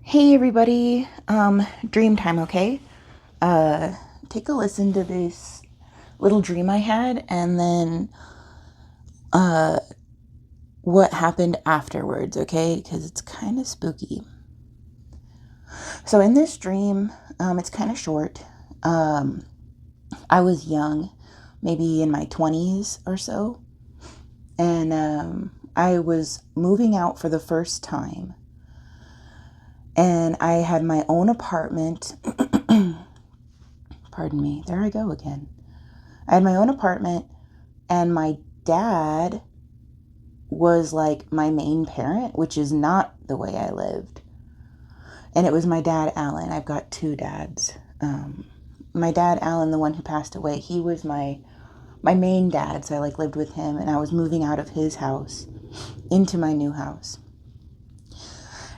Hey everybody, dream time, okay? Uh, Take a listen to this little dream I had and then what happened afterwards, okay? Because it's kind of spooky. So in this dream, it's kind of short. Um, I was young, maybe in my 20s or so, and I was moving out for the first time. And I had my own apartment. Pardon me, there I go again. I had my own apartment, and my dad was like my main parent, which is not the way I lived. And it was my dad, Alan. I've got two dads. My dad, Alan, the one who passed away, he was my main dad. So I like lived with him, and I was moving out of his house into my new house.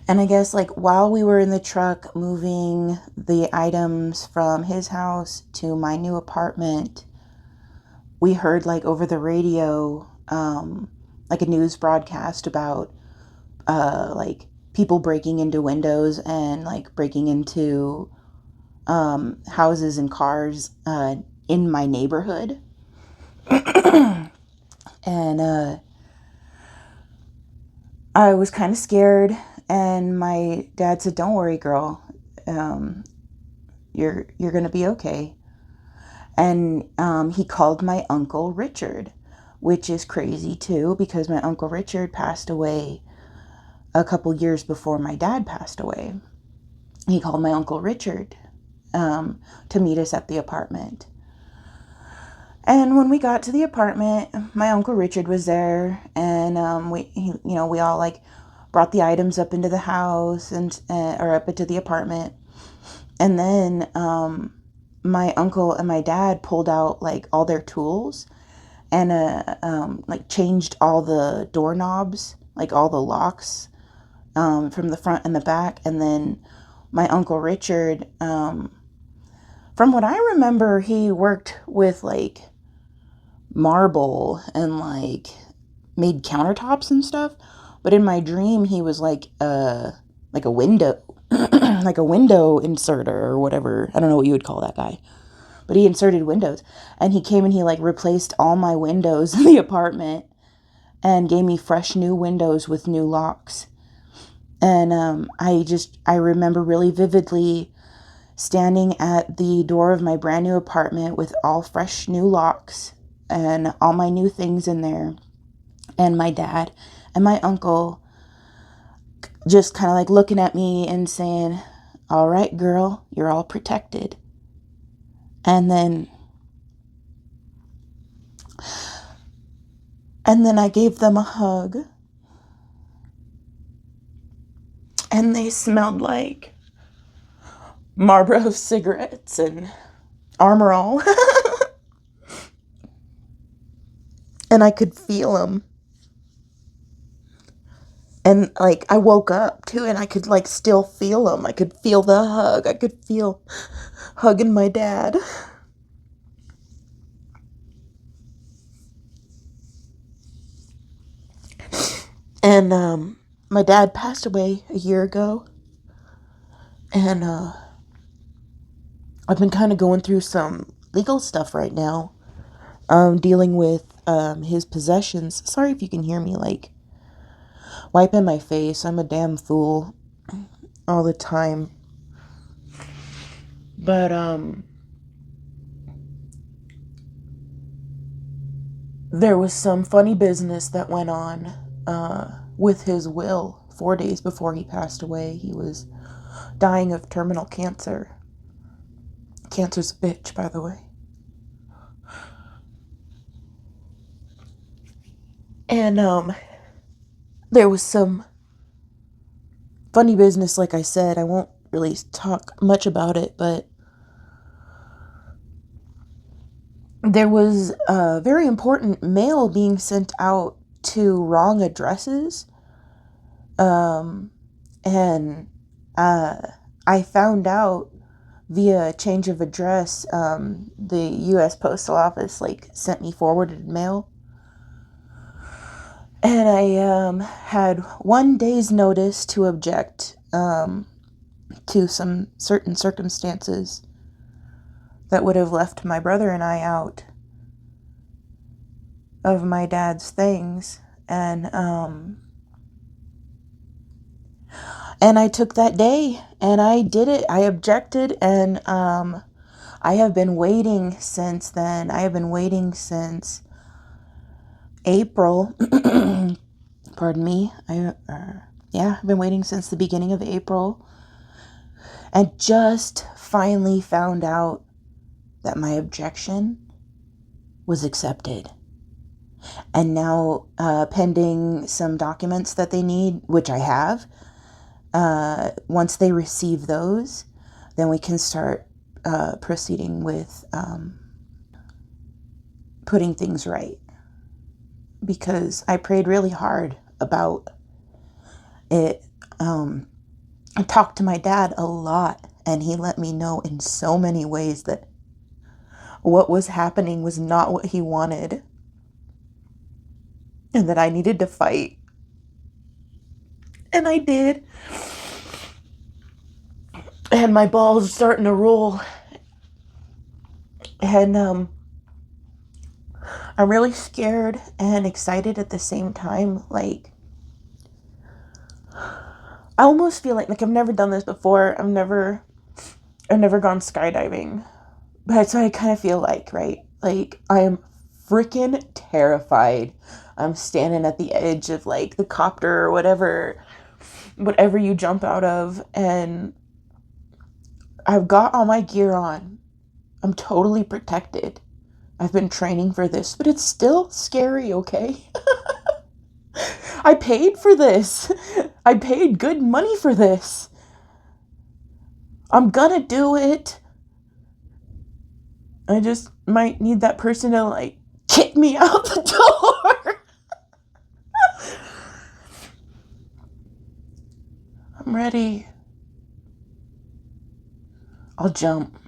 And I guess like while we were in the truck moving the items from his house to my new apartment, we heard like over the radio, like a news broadcast about like people breaking into windows and like breaking into houses and cars in my neighborhood. And I was kind of scared. And my dad said, "Don't worry, girl. Um, you're gonna be okay." And he called my uncle Richard, which is crazy too because my uncle Richard passed away a couple years before my dad passed away. He called my uncle Richard to meet us at the apartment. And when we got to the apartment, my uncle Richard was there, and we all like brought the items up into the house and or up into the apartment, and then my uncle and my dad pulled out like all their tools and like changed all the doorknobs, like all the locks from the front and the back, and then my uncle Richard, from what I remember, he worked with like marble and like made countertops and stuff. But in my dream, he was like a window, like a window inserter or whatever. I don't know what you would call that guy, but he inserted windows, and he came and he like replaced all my windows in the apartment and gave me fresh new windows with new locks. And I remember really vividly standing at the door of my brand new apartment with all fresh new locks and all my new things in there, and my dad and my uncle just kind of like looking at me and saying, "All right, girl, you're all protected." And then I gave them a hug, and they smelled like Marlboro cigarettes and Armor All. And I could feel them. And like I woke up too, and I could like still feel them. I could feel the hug. I could feel hugging my dad. And my dad passed away a year ago, and I've been kind of going through some legal stuff right now, dealing with his possessions. Sorry if you can hear me like wiping my face. I'm a damn fool all the time. But there was some funny business that went on with his will 4 days before he passed away. He was dying of terminal cancer. Cancer's a bitch, by the way. And there was some funny business, like I said. I won't really talk much about it, but there was a very important mail being sent out to wrong addresses. And uh, I found out via change of address. The U.S. Postal Office like sent me forwarded mail, and I had 1 day's notice to object. to some certain circumstances that would have left my brother and I out of my dad's things. And I took that day and I did it. I objected, and I have been waiting since then. I have been waiting since April. Pardon me. I've been waiting since the beginning of April, and just finally found out that my objection was accepted. And now, pending some documents that they need, which I have, once they receive those, then we can start proceeding with putting things right. Because I prayed really hard about it. I talked to my dad a lot, and he let me know in so many ways that what was happening was not what he wanted, and that I needed to fight. And I did. And my balls starting to roll. And I'm really scared and excited at the same time. Like, I almost feel like I've never done this before. I've never gone skydiving. But that's what I kind of feel like, right? Like, I am freaking terrified. I'm standing at the edge of like the copter or whatever you jump out of, and I've got all my gear on. I'm totally protected. I've been training for this, but it's still scary, okay? I paid for this. I paid good money for this. I'm gonna do it. I just might need that person to like kick me out the door. I'm ready. I'll jump.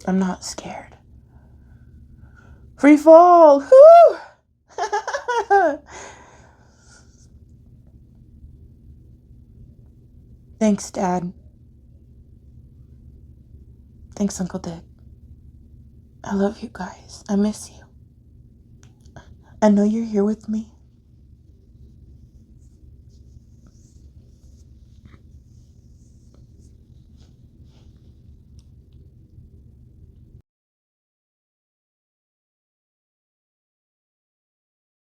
I'm not scared. Free fall. Whoo! Thanks, Dad. Thanks, Uncle Dick. I love you guys. I miss you. I know you're here with me.